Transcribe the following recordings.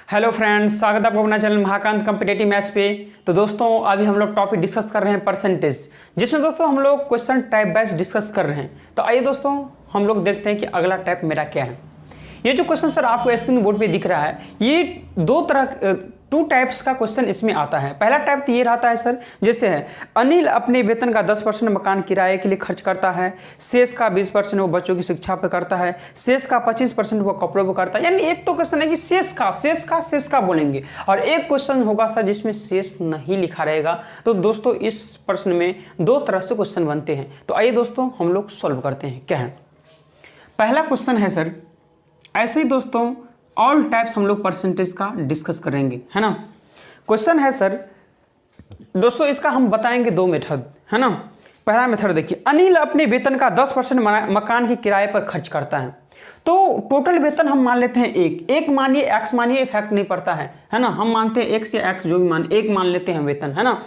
Hello friends, स्वागत है आपको अपना चैनल महाकांत कॉम्पिटिटिव मैथ्स पे। तो दोस्तों अभी हम लोग टॉपिक डिस्कस कर रहे हैं परसेंटेज, जिसमें दोस्तों हम लोग क्वेश्चन टाइप वाइज डिस्कस कर रहे हैं। तो आइए दोस्तों हम लोग देखते हैं कि अगला टाइप मेरा क्या है। ये जो क्वेश्चन सर आपको स्क्रीन बोर्ड पे दिख रहा है, ये टू टाइप्स का क्वेश्चन इसमें आता है। पहला टाइप तो ये रहता है सर, जैसे है अनिल अपने वेतन का 10% मकान किराए के लिए खर्च करता है, शेष का 20% वो बच्चों की शिक्षा पर करता है, शेष का 25% वो कपड़ों पर करता है। यानी एक तो क्वेश्चन है कि शेष का बोलेंगे, और एक क्वेश्चन होगा सर जिसमें शेष नहीं लिखा रहेगा। तो दोस्तों इस प्रश्न में दो तरह से क्वेश्चन बनते हैं। तो आइए दोस्तों हम लोग सॉल्व करते हैं। क्या है पहला क्वेश्चन है सर, ऐसे ही दोस्तों ऑल टाइप्स हम लोग परसेंटेज का डिस्कस करेंगे, है ना। क्वेश्चन है सर दोस्तों, इसका हम बताएंगे दो मेथड, है ना। पहला मेथड देखिए, अनिल अपने वेतन का 10% मकान के किराए पर खर्च करता है। तो टोटल वेतन हम मान लेते हैं एक मानिए, एक्स मानिए, इफेक्ट नहीं पड़ता है ना। हम मानते हैं एक्स या एक्स जो भी एक मान लेते हैं वेतन, है ना।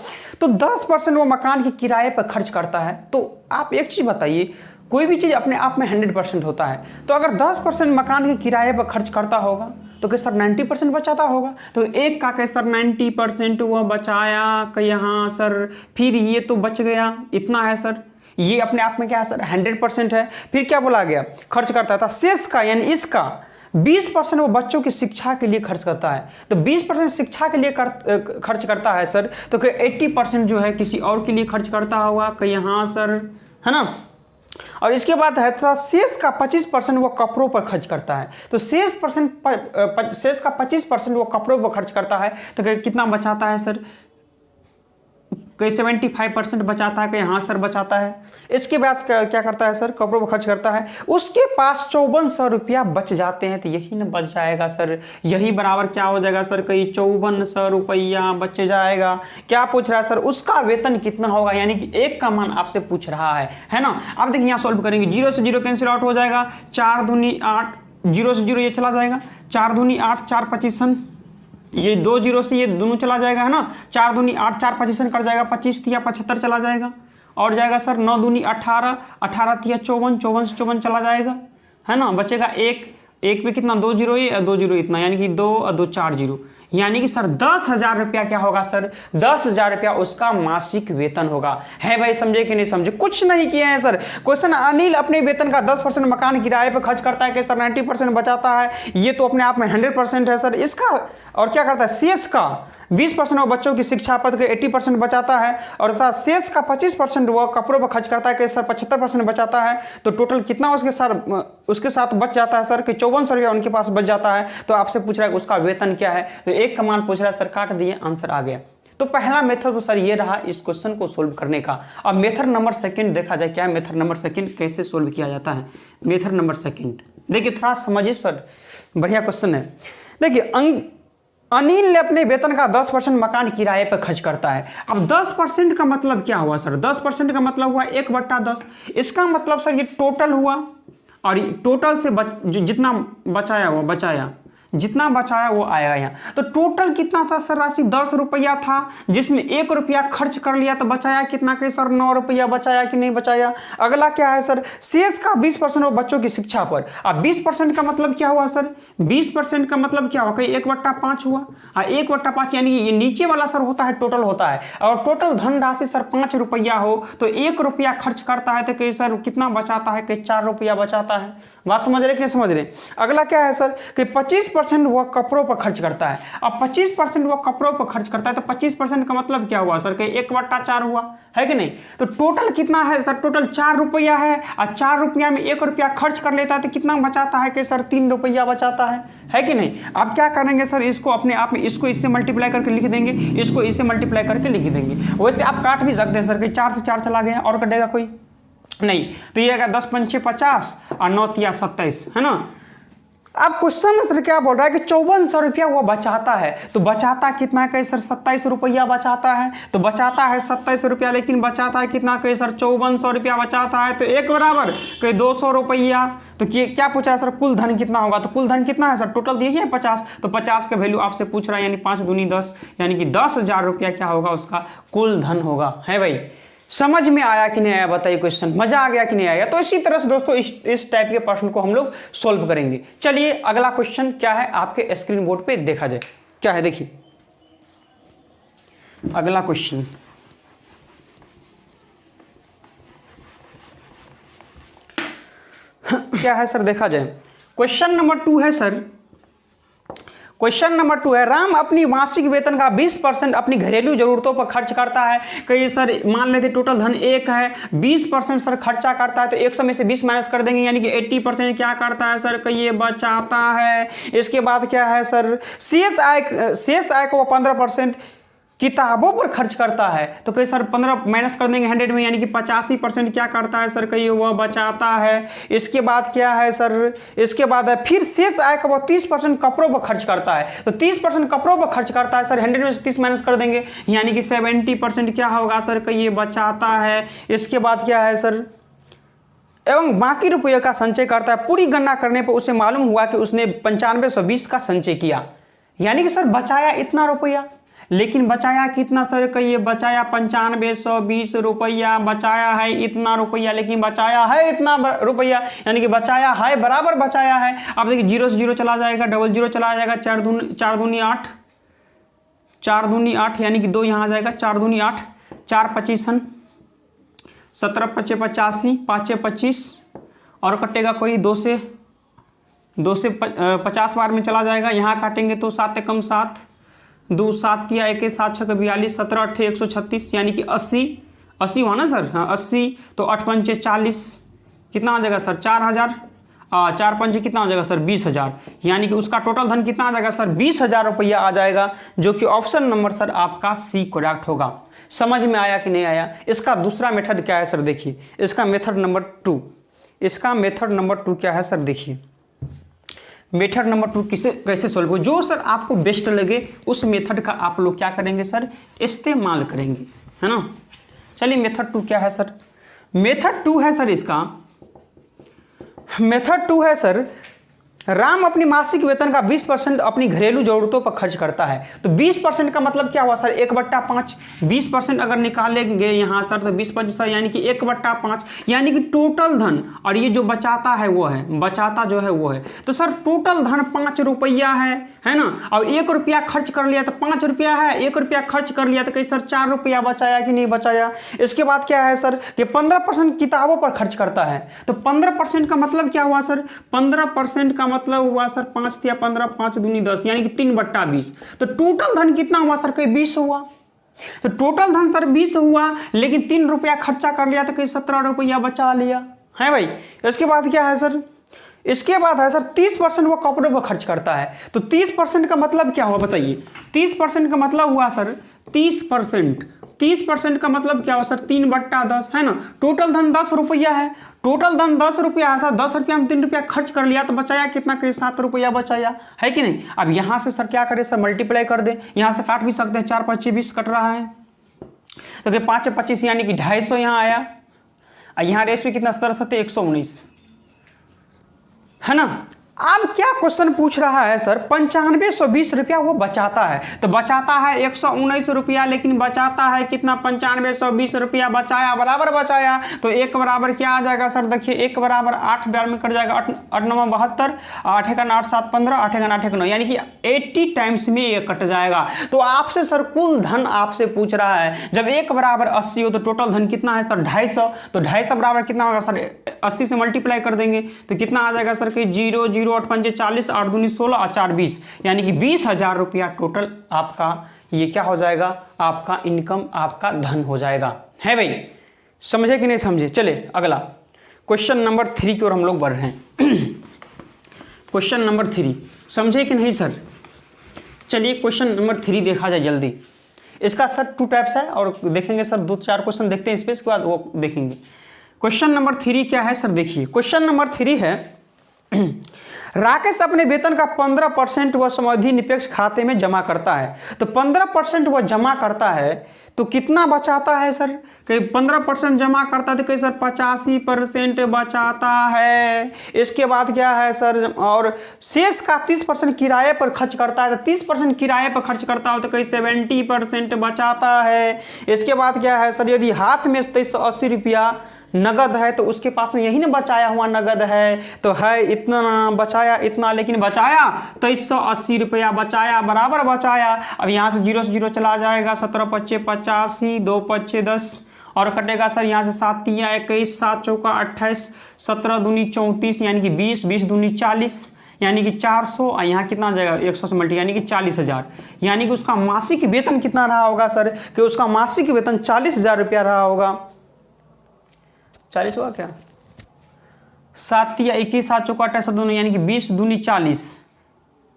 तो 10% वो मकान के किराए पर खर्च करता है। तो आप एक चीज बताइए, कोई भी चीज़ अपने आप में 100% होता है। तो अगर 10% मकान के किराए पर खर्च करता होगा तो क्या सर 90% बचाता होगा। तो एक का कैसे सर 90% वो बचाया कि यहाँ सर, फिर ये तो बच गया इतना है सर, ये अपने आप में क्या है सर 100% है। फिर क्या बोला गया, खर्च करता था। शेष का यानी इसका 20% वो बच्चों की शिक्षा के लिए खर्च करता है। तो 20% शिक्षा के लिए खर्च करता है सर, तो क्या 80% जो है किसी और के लिए खर्च करता होगा कि यहाँ सर, है ना। और इसके बाद है शेष का 25% वो कपड़ों पर खर्च करता है। तो शेष का 25% वो कपड़ों पर खर्च करता है। तो कितना बचाता है सर, कहीं 75% बचाता है, कहीं हाँ सर बचाता है। इसके बाद क्या करता है सर, कपड़ों पर खर्च करता है। उसके पास 5400 रुपया बच जाते हैं। तो यही ना बच जाएगा सर, यही बराबर क्या हो जाएगा सर, कहीं 5400 रुपया बच जाएगा। क्या पूछ रहा है सर, उसका वेतन कितना होगा, यानी कि एक का मान आपसे पूछ रहा है ना। आप देखिए यहाँ सॉल्व करेंगे, 0 से 0 कैंसिल आउट हो जाएगा, 4 दूनी 8, 0 से 0 ये चला जाएगा, 4 दूनी 8, 4 25, ये 2 0 से ये दोनों चला जाएगा, है ना। 4 दूनी 8, 4 25 कर जाएगा, 25 तिया 75 चला जाएगा, और जाएगा सर 9 दूनी 18, 18 तिया 54, 54 से 54 चला जाएगा, है ना। बचेगा एक पे कितना 2 0 ये 2 0 इतना, यानी कि 2 और 2 4 0, यानी कि सर 10,000 रुपया क्या होगा सर, 10,000 रुपया उसका मासिक वेतन होगा। है भाई, समझे कि नहीं समझे, कुछ नहीं किए हैं सर। क्वेश्चन, अनिल अपने वेतन का 10% मकान किराए पर खर्च करता है कि सर 90% बचाता है, ये तो अपने आप में 100% है सर इसका। और क्या करता है, शेष का 20% वो बच्चों की शिक्षा पर 80% बचाता है, और शेष का 25% वो कपड़ों पर खर्च करता है कि सर 75% बचाता है। तो टोटल कितना उसके साथ बच जाता है सर, कि 5400 रुपया उनके पास बच जाता है। तो आपसे पूछ रहा है उसका वेतन क्या है, तो एक का मान पूछ रहा है सर, काट दिए, आंसर आ गया। तो पहला मेथड तो सर ये रहा इस क्वेश्चन को सोल्व करने का। अब मेथड नंबर सेकंड देखा जाए, क्या है मेथड नंबर सेकंड, कैसे सोल्व किया जाता है। मेथड नंबर सेकंड देखिए, थोड़ा समझिए सर, बढ़िया क्वेश्चन है। देखिए, अनिल ने अपने वेतन का 10% मकान किराए पर खर्च करता है। अब 10% का मतलब क्या हुआ सर, 10% का मतलब हुआ 1/10। इसका मतलब सर ये टोटल हुआ, और टोटल से जितना बचाया वो बचाया, जितना बचाया वो आएगा यहाँ। तो टोटल कितना था सर, राशि 10 रुपया था, जिसमें 1 रुपया खर्च कर लिया, तो बचाया कितना के सर 9 रुपया बचाया कि नहीं बचाया। अगला क्या है सर, शेष का 20% वो बच्चों की शिक्षा पर। अब 20% का मतलब क्या हुआ सर, 20% का मतलब क्या हुआ, कहीं 1/5 हुआ। 1/5 यानी ये नीचे वाला सर होता है टोटल होता है, और टोटल धनराशि सर 5 रुपया हो, तो 1 रुपया खर्च करता है, तो कहीं सर कितना बचाता है, कहीं 4 रुपया बचाता है। बात समझ रहे कि नहीं समझ रहे। अगला क्या है सर, कि 25% वो कपड़ों पर खर्च करता है। अब 25% वो कपड़ों पर खर्च करता है, तो 25% का मतलब क्या हुआ सर, कि 1/4 हुआ, है कि नहीं। तो टोटल कितना है सर, टोटल 4 रुपया है, और 4 रुपया में 1 रुपया खर्च कर लेता है, तो कितना बचाता है कि सर 3 रुपया बचाता है कि नहीं। अब क्या करेंगे सर, इसको अपने आप में इसको इससे मल्टीप्लाई करके लिख देंगे, इसको इससे मल्टीप्लाई करके लिख देंगे। वैसे आप काट भी सकते हैं सर, कि 4 से 4 चला गया, और कटेगा कोई नहीं। तो ये आएगा 10 पंचे 50 और 9 तिया 27, है ना। अब क्वेश्चन में सर क्या बोल रहा है कि 5400 रुपया वो बचाता है। तो बचाता कितना है सर, 27 रुपया बचाता है। तो बचाता है 27 रुपया, लेकिन बचाता है कितना कहीं सर 5400 रुपया बचाता है। तो एक बराबर कहीं 200 रुपया। तो क्या पूछा है सर, कुल धन कितना होगा। तो कुल धन कितना है सर, टोटल देखिए 50। तो 50 का वैल्यू आपसे पूछ रहा है, यानी 5 दूनी 10, यानी कि 10,000 रुपया क्या होगा उसका कुल धन होगा, है भाई। समझ में आया कि नहीं आया बताइए, क्वेश्चन मजा आ गया कि नहीं आया। तो इसी तरह से दोस्तों इस टाइप के प्रश्न को हम लोग सोल्व करेंगे। चलिए अगला क्वेश्चन क्या है आपके स्क्रीन बोर्ड पे देखा जाए, क्या है देखिए अगला क्वेश्चन। क्या है सर देखा जाए, क्वेश्चन नंबर 2 है सर। क्वेश्चन नंबर 2 है, राम अपनी मासिक वेतन का 20% अपनी घरेलू जरूरतों पर खर्च करता है। कहीं सर मान लेते टोटल धन 1 है, 20% सर खर्चा करता है, तो 100 में से 20 माइनस कर देंगे, यानी कि 80% क्या करता है सर, कहीं ये बचाता है। इसके बाद क्या है सर, शेष आय को 15% किताबों पर खर्च करता है, तो कहीं सर 15 माइनस कर देंगे 100 में, यानी कि 85% क्या करता है सर, कहीं वह बचाता है। इसके बाद क्या है सर, इसके बाद है फिर शेष आय का वो 30% कपड़ों पर खर्च करता है, तो 30% कपड़ों पर खर्च करता है सर, 100 में से 30 माइनस कर देंगे, यानी कि 70% क्या होगा सर, कहीं ये बचाता है। इसके बाद क्या है सर, एवं बाकी रुपये का संचय करता है। पूरी गणना करने पर उसे मालूम हुआ कि उसने 9520 का संचय किया, यानी कि सर बचाया इतना रुपया, लेकिन बचाया कितना सर, कहिए बचाया 9520 रुपया बचाया है, इतना रुपया, लेकिन बचाया है इतना रुपया, यानी कि बचाया है बराबर बचाया है। अब देखिए 0 से 0 चला जाएगा, 00 चला जाएगा, 4 दूनी 8, 4 दूनी 8, यानी कि 2 यहाँ आ जाएगा, 4 दूनी 8, 4 25 17 5 85, 5 25 और कटेगा कोई 2 से 50 बार में चला जाएगा। यहाँ काटेंगे तो 7 कम 7, 2 7 या 1 7 6 42, 17 8 136, यानी कि 80 हुआ ना सर, हाँ 80, तो 8 पंचे 40, कितना आ जाएगा सर 4000, 4 पंचे कितना हो जाएगा सर 20000, यानी कि उसका टोटल धन कितना आ जाएगा सर 20000 रुपया आ जाएगा, जो कि ऑप्शन नंबर सर आपका सी करेक्ट होगा। समझ में आया कि नहीं आया। इसका दूसरा मेथड क्या है सर, देखिए इसका मेथड नंबर 2, इसका मेथड नंबर 2 क्या है सर, देखिए मेथड नंबर 2 कैसे सोल्व हो, जो सर आपको बेस्ट लगे उस मेथड का आप लोग क्या करेंगे सर, इस्तेमाल करेंगे, है ना। चलिए मेथड 2 क्या है सर, मेथड 2 है सर, इसका मेथड 2 है सर, राम अपनी मासिक वेतन का 20% अपनी घरेलू जरूरतों पर खर्च करता है। तो 20% का मतलब क्या हुआ सर, 1/5, 20% अगर निकालेंगे यहाँ सर तो 20 यानी कि 1/5, यानी कि टोटल धन, और ये जो बचाता है वो है, बचाता जो है वो है, तो सर टोटल धन 5 रुपया है ना। अब 1 रुपया खर्च कर लिया तो 5 रुपया है, 1 रुपया खर्च कर लिया तो कहीं सर 4 रुपया बचाया कि नहीं बचाया। इसके बाद क्या है सर कि 15% किताबों पर खर्च करता है, तो 15% का मतलब क्या हुआ सर, 15% का मतलब हुआ सर 5 या 15, 5 दूनी 10, यानी कि 3/20, तो टोटल धन कितना हुआ सर, कहीं 20 हुआ। तो टोटल धन सर 20 हुआ, लेकिन 3 रुपया खर्चा कर लिया तो कहीं 17 रुपया बचा लिया है भाई। इसके बाद क्या है सर, इसके बाद है सर 30% वो कपड़ों पर खर्च करता है। तो 30% का मतलब क्या हुआ बताइए, 30% का मतलब हुआ सर 30% का मतलब क्या हुआ सर 3/10 है ना। टोटल धन 10 रुपया है, टोटल धन 10 रुपया है सर, 10 रुपया में 3 रुपया खर्च कर लिया तो बचाया कितना, कहीं 7 रुपया बचाया है कि नहीं। अब यहां से सर क्या करें सर, मल्टीप्लाई कर दे, यहां से काट भी सकते हैं, 4 5 20 कट रहा है, तो 5 25 यानी कि 250 यहाँ आया, यहाँ रेशियो कितना 17 119 है ना। अब क्या क्वेश्चन पूछ रहा है सर, 9520 रुपया वो बचाता है, तो बचाता है 119 रुपया, लेकिन बचाता है कितना, 9520 रुपया बचाया बराबर बचाया, तो 1 बराबर क्या आ जाएगा सर, देखिए 1 बराबर 8 बार में कट जाएगा, 8 9 72, 8 1 8 7 15, 8 1 8 1 9, यानी कि 80 टाइम्स में ये कट जाएगा। तो आपसे सर कुल धन आपसे पूछ रहा है, जब 1 बराबर 80 हो तो टोटल धन कितना है सर 250, तो 250 बराबर कितना होगा सर 80 से मल्टीप्लाई कर देंगे तो कितना आ जाएगा सर कि 0 0 8 5 40, 8 दूनी 16 और 4 20, यानी कि 20,000 रुपया टोटल आपका ये क्या हो जाएगा, आपका इनकम, आपका धन हो जाएगा, है भाई। समझे कि नहीं समझे। चले अगला क्वेश्चन नंबर 3 की ओर हम लोग बढ़ रहे हैं। क्वेश्चन नंबर 3 समझे कि नहीं सर। चलिए क्वेश्चन नंबर 3 देखा जाए जल्दी। इसका सर 2 टाइप्स है और देखेंगे सर 2-4 क्वेश्चन देखते हैं, इसके बाद वो देखेंगे। क्वेश्चन नंबर 3 क्या है सर, देखिए क्वेश्चन नंबर 3 है राकेश अपने वेतन का 15% वह समवर्ती निरपेक्ष खाते में जमा करता है। तो 15% वह जमा करता है तो कितना बचाता है सर? कहीं 15% जमा करता है तो कहीं सर 85% बचाता है। इसके बाद क्या है सर? और शेष का 30% किराए पर खर्च करता है, तो 30% किराए पर खर्च करता हो तो कहीं 70% बचाता है। इसके बाद क्या है सर? यदि हाथ में 2380 रुपया नगद है तो उसके पास में यही ना बचाया हुआ नगद है, तो है इतना बचाया इतना, लेकिन बचाया 2380 रुपया बचाया, बराबर बचाया। अब यहाँ से 0 से 0 चला जाएगा, 17 पच्चे 85, 2 पच्चे 10 और कटेगा सर यहाँ से 7 तिया 21, 7 चौका 28, 17 दूनी 34 यानी कि 20, 20 दूनी 40 यानी कि 400 और यहाँ कितना आ जाएगा 100 से मल्टी यानी कि 40,000। यानी कि उसका मासिक वेतन कितना रहा होगा सर? कि उसका मासिक वेतन 40,000 रुपया रहा होगा। 40 हुआ क्या? 7 तिया 21, 7 चौका 28 दोनों यानी कि 20 दूनी 40,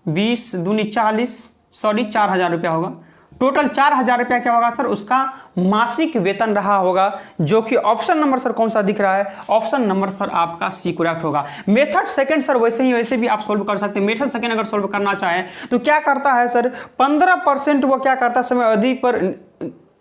20 दूनी 40 सॉरी 4,000 रुपया होगा। टोटल 4,000 रुपया क्या होगा सर? उसका मासिक वेतन रहा होगा, जो कि ऑप्शन नंबर सर कौन सा दिख रहा है? ऑप्शन नंबर सर आपका सी करेक्ट होगा। मेथड सेकंड सर वैसे भी आप सोल्व कर सकते हैं। मेथड सेकंड अगर सोल्व करना चाहें तो क्या करता है सर? 15% वो क्या करता है? समय अवधि पर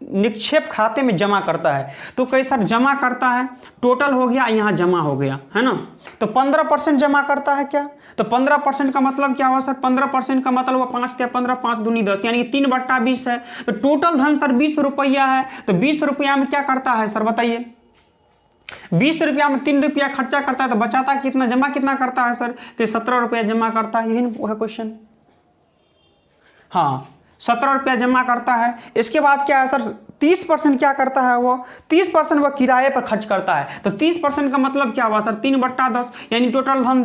निक्षेप खाते में जमा करता है। तो कई सर जमा करता है, टोटल हो गया यहाँ जमा हो गया है ना। तो 15% जमा करता है क्या? तो 15% का मतलब क्या हुआ सर? 15% का मतलब हुआ 5 या 15, 5 दूनी 10 यानी कि 3/20 है। तो टोटल धन सर 20 रुपया है। तो 20 रुपया में क्या करता है सर बताइए? 20 रुपया में 3 रुपया खर्चा करता है तो बचाता कितना, जमा कितना करता है सर? तो 17 रुपया जमा करता है। यही है क्वेश्चन। हाँ 17 रुपया जमा करता है। इसके बाद क्या है सर? 30% क्या करता है वो? 30% वह किराए पर खर्च करता है। तो 30% का मतलब क्या हुआ सर? 3/10 यानी टोटल धन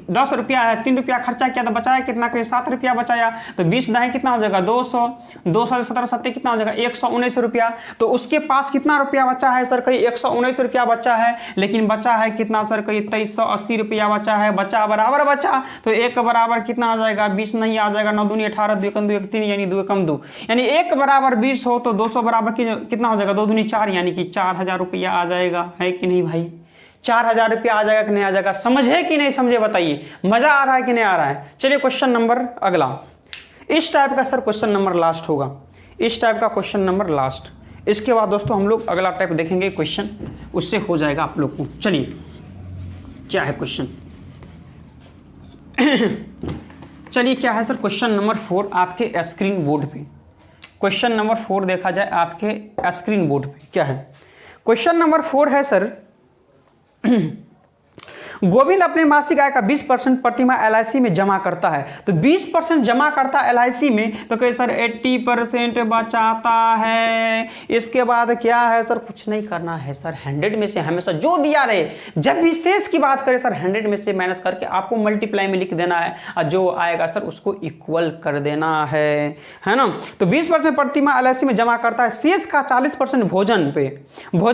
10 रुपया है, 3 रुपया खर्चा किया तो बचाया कितना? कहीं 7 रुपया बचाया। तो 20 दाएँ कितना हो जाएगा? 200, 200 से 17 7 कितना हो जाएगा? 119 रुपया। तो उसके पास कितना रुपया बचा है सर? कहीं 119 रुपया बचा है, लेकिन बचा है कितना सर? कहीं 2380 रुपया बचा है। बचा बराबर बचा तो 1 बराबर कितना आ जाएगा? 20 नहीं आ जाएगा, 9 दूनी 18, 2 कम 2 1 3 यानी 2 कम 2 यानी 1 बराबर 20 हो तो 200 बराबर कितना हो जाएगा? 2 दूनी 4 यानी कि 4,000 रुपया आ जाएगा। है कि नहीं भाई? 4,000 रुपया आ जाएगा कि नहीं आ जाएगा? समझे कि नहीं समझे बताइए? मजा आ रहा है कि नहीं आ रहा है? चलिए क्वेश्चन नंबर अगला। इस टाइप का सर क्वेश्चन नंबर लास्ट होगा। इस टाइप का क्वेश्चन नंबर लास्ट। इसके बाद दोस्तों हम लोग अगला टाइप देखेंगे क्वेश्चन, उससे हो जाएगा आप लोग को। चलिए क्या है क्वेश्चन? चलिए क्या है सर? क्वेश्चन नंबर 4 आपके स्क्रीन बोर्ड पे। क्वेश्चन नंबर 4 देखा जाए आपके स्क्रीन बोर्ड पे क्या है? क्वेश्चन नंबर 4 है सर गोविंद अपने मासिक आय का 20% प्रतिमाह LIC में जमा करता है। तो 20% जमा करता है LIC में, तो कहीं सर 80% बचाता है। इसके बाद क्या है सर? कुछ नहीं करना है सर, 100 में से हमेशा जो दिया रहे, जब भी शेष की बात करें सर 100 में से माइनस करके आपको मल्टीप्लाई में लिख देना है और जो आएगा सर उसको इक्वल कर देना है ना। तो 20% प्रतिमाह LIC में जमा करता है। शेष का 40% भोजन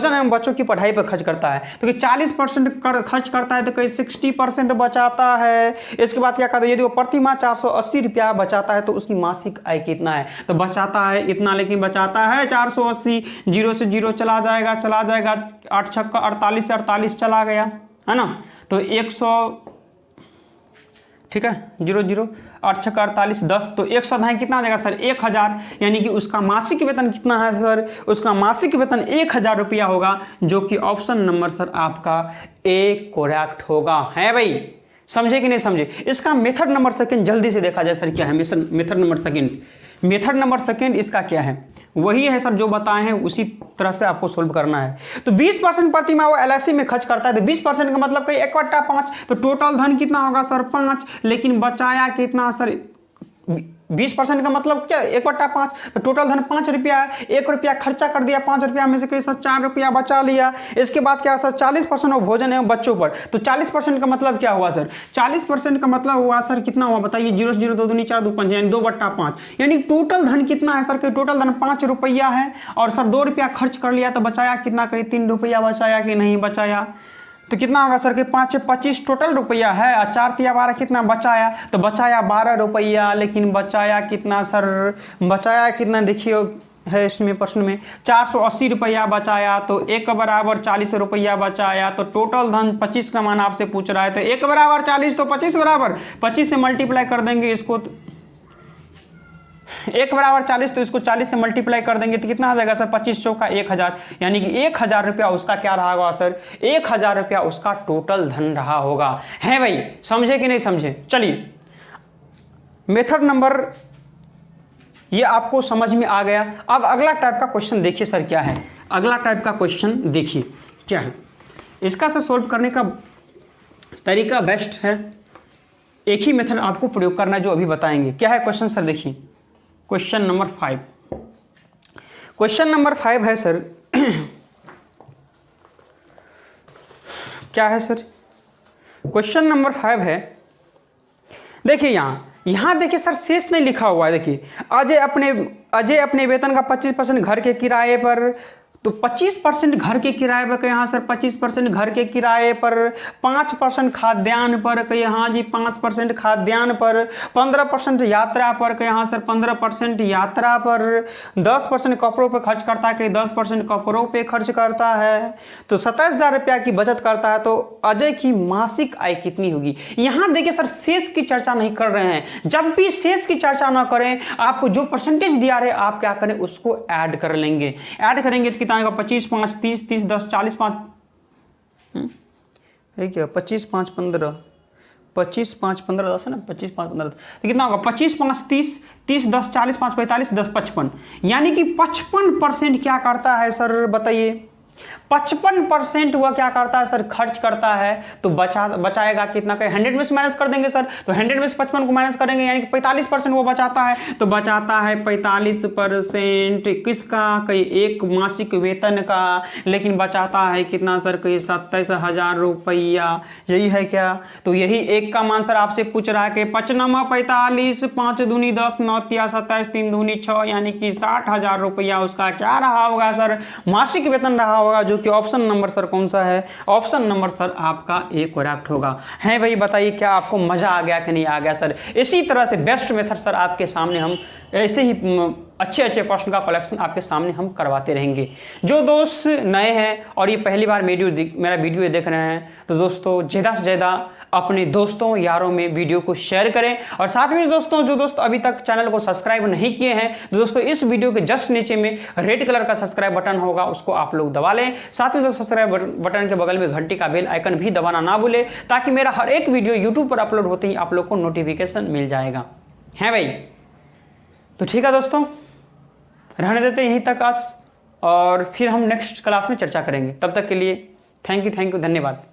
एवं बच्चों की पढ़ाई पर खर्च करता है। तो 40% खर्च करता है तो कहीं 60% बचाता है। इसके बाद क्या करता है? यदि वो प्रति माह 480 रुपया बचाता है तो उसकी मासिक आय कितना है? तो बचाता है इतना, लेकिन बचाता है 480। 0 से 0 चला जाएगा 8 छक्का 48 से 48 चला गया है ना। तो 100 ठीक है 0 0 8 छक्का 48 10 तो 100 धाएँ कितना आ जाएगा सर? 1000। यानी कि उसका मासिक वेतन कितना है सर? उसका मासिक वेतन 1000 रुपया होगा, जो कि ऑप्शन नंबर सर आपका ए करेक्ट होगा। है भाई? समझे कि नहीं समझे? इसका मेथड नंबर सेकंड जल्दी से देखा जाए सर क्या है? Method number second, method number second इसका क्या है? वही है सर जो बताए हैं उसी तरह से आपको सोल्व करना है। तो 20% प्रतिमाह वो LIC में खर्च करता है। तो 20% का मतलब कि 1/5। तो टोटल धन कितना होगा सर? 5, लेकिन बचाया कितना सर? 20% का मतलब क्या? 1/5। तो टोटल धन 5 रुपया है। 1 रुपया खर्चा कर दिया, 5 रुपया में से कहीं सर 4 रुपया बचा लिया। इसके बाद क्या सर? 40% भोजन एवं बच्चों पर। तो 40% का मतलब क्या हुआ सर? 40% का मतलब हुआ सर कितना हुआ बताइए? 0 0 2 दूनी 4 2 5 यानी 2/5 यानी टोटल धन कितना है सर? कि टोटल धन 5 रुपया है और सर 2 रुपया खर्च कर लिया तो बचाया कितना? कहीं 3 रुपया बचाया कि नहीं बचाया? तो कितना होगा सर? कि 5 25 टोटल रुपया है और 4 तिया 12 कितना बचाया? तो बचाया 12 रुपया, लेकिन बचाया कितना सर? बचाया कितना देखिए है इसमें प्रश्न में 480 रुपया बचाया तो 1 बराबर 40 रुपया बचाया, तो टोटल धन 25 का मान आपसे पूछ रहा है। तो 1 बराबर 40 तो 25 बराबर 25 से मल्टीप्लाई कर देंगे इसको, 1 बराबर 40 तो इसको 40 से मल्टीप्लाई कर देंगे तो कितना आ जाएगा सर, 25 चौका 1000, यानी कि 1000 रुपया उसका क्या रहा होगा सर, 1000 रुपया उसका टोटल धन रहा होगा। है भाई, समझे कि नहीं समझे? चलिए मेथड नंबर ये आपको समझ में आ गया। अब अगला टाइप का क्वेश्चन देखिए सर क्या है। अगला टाइप का क्वेश्चन देखिए क्या है। इसका सर सोल्व करने का तरीका बेस्ट है, एक ही मेथड आपको प्रयोग करना है जो अभी बताएंगे। क्या है क्वेश्चन सर, देखिए क्वेश्चन नंबर 5। क्वेश्चन नंबर 5 है सर क्या है सर, क्वेश्चन नंबर 5 है, देखिए यहाँ देखिए सर शेष नहीं लिखा हुआ है। देखिए अजय अपने वेतन का 25% घर के किराए पर, तो 25% घर के किराए पर, यहाँ सर 25% घर के किराए पर, 5% खाद्यान्न पर, कहीं हाँ जी 5% खाद्यान्न पर, 15% यात्रा पर, कहीं हाँ सर 15% यात्रा पर, 10% कपड़ों पर खर्च करता है, कहीं 10% कपड़ों पे खर्च करता है, तो 27,000 रुपया की बचत करता है। तो अजय की मासिक आय कितनी होगी? यहाँ देखिए सर शेष की चर्चा नहीं कर रहे हैं। जब भी शेष की चर्चा ना करें, आपको जो परसेंटेज दिया रहे आप क्या करें, उसको ऐड कर लेंगे। ऐड करेंगे तो 25, 5, 30, 30, 10, 40, 5 क्या 25, 5, 15, 25, 5, 15, 10 है ना, 25, 5, 15 तो कितना होगा, 25, 5, 30, 30, 10, 40, 5, 45, 10, 55, यानी कि 55% क्या करता है सर बताइए, 55% वह क्या करता है सर, खर्च करता है। तो बचाएगा कितना, कहीं 100 में से माइनस कर देंगे सर, तो 100 में से 55 को माइनस करेंगे, यानी कि 45% वो बचाता है। तो बचाता है 45% किसका, कहीं एक मासिक वेतन का, लेकिन बचाता है कितना सर, कहीं 27,000 रुपया, यही है क्या? तो यही एक का मान सर आपसे पूछ रहा है कि 55, 45, 5 दूनी 10, 9 तिया 27, 3 दूनी 6, यानी कि 60,000 रुपया उसका क्या रहा होगा सर, मासिक वेतन रहा होगा, जो कि ऑप्शन नंबर सर कौन सा है, ऑप्शन नंबर सर आपका ए करेक्ट होगा। है भाई, बताइए क्या आपको मजा आ गया कि नहीं आ गया सर? इसी तरह से बेस्ट मेथड सर आपके सामने हम ऐसे ही अच्छे अच्छे प्रश्न का कलेक्शन आपके सामने हम करवाते रहेंगे। जो दोस्त नए हैं और ये पहली बार मेरा वीडियो देख रहे हैं, तो दोस्तों ज़्यादा से ज़्यादा अपने दोस्तों यारों में वीडियो को शेयर करें, और साथ में दोस्तों जो दोस्त अभी तक चैनल को सब्सक्राइब नहीं किए हैं, तो दोस्तों इस वीडियो के जस्ट नीचे में रेड कलर का सब्सक्राइब बटन होगा, उसको आप लोग दबा लें। साथ में दोस्तों सब्सक्राइब बटन के बगल में घंटी का बेल आइकन भी दबाना ना भूलें, ताकि मेरा हर एक वीडियो यूट्यूब पर अपलोड होते ही आप लोग को नोटिफिकेशन मिल जाएगा। है भाई, तो ठीक है दोस्तों, रहने देते यहीं तक आज, और फिर हम नेक्स्ट क्लास में चर्चा करेंगे। तब तक के लिए थैंक यू, धन्यवाद।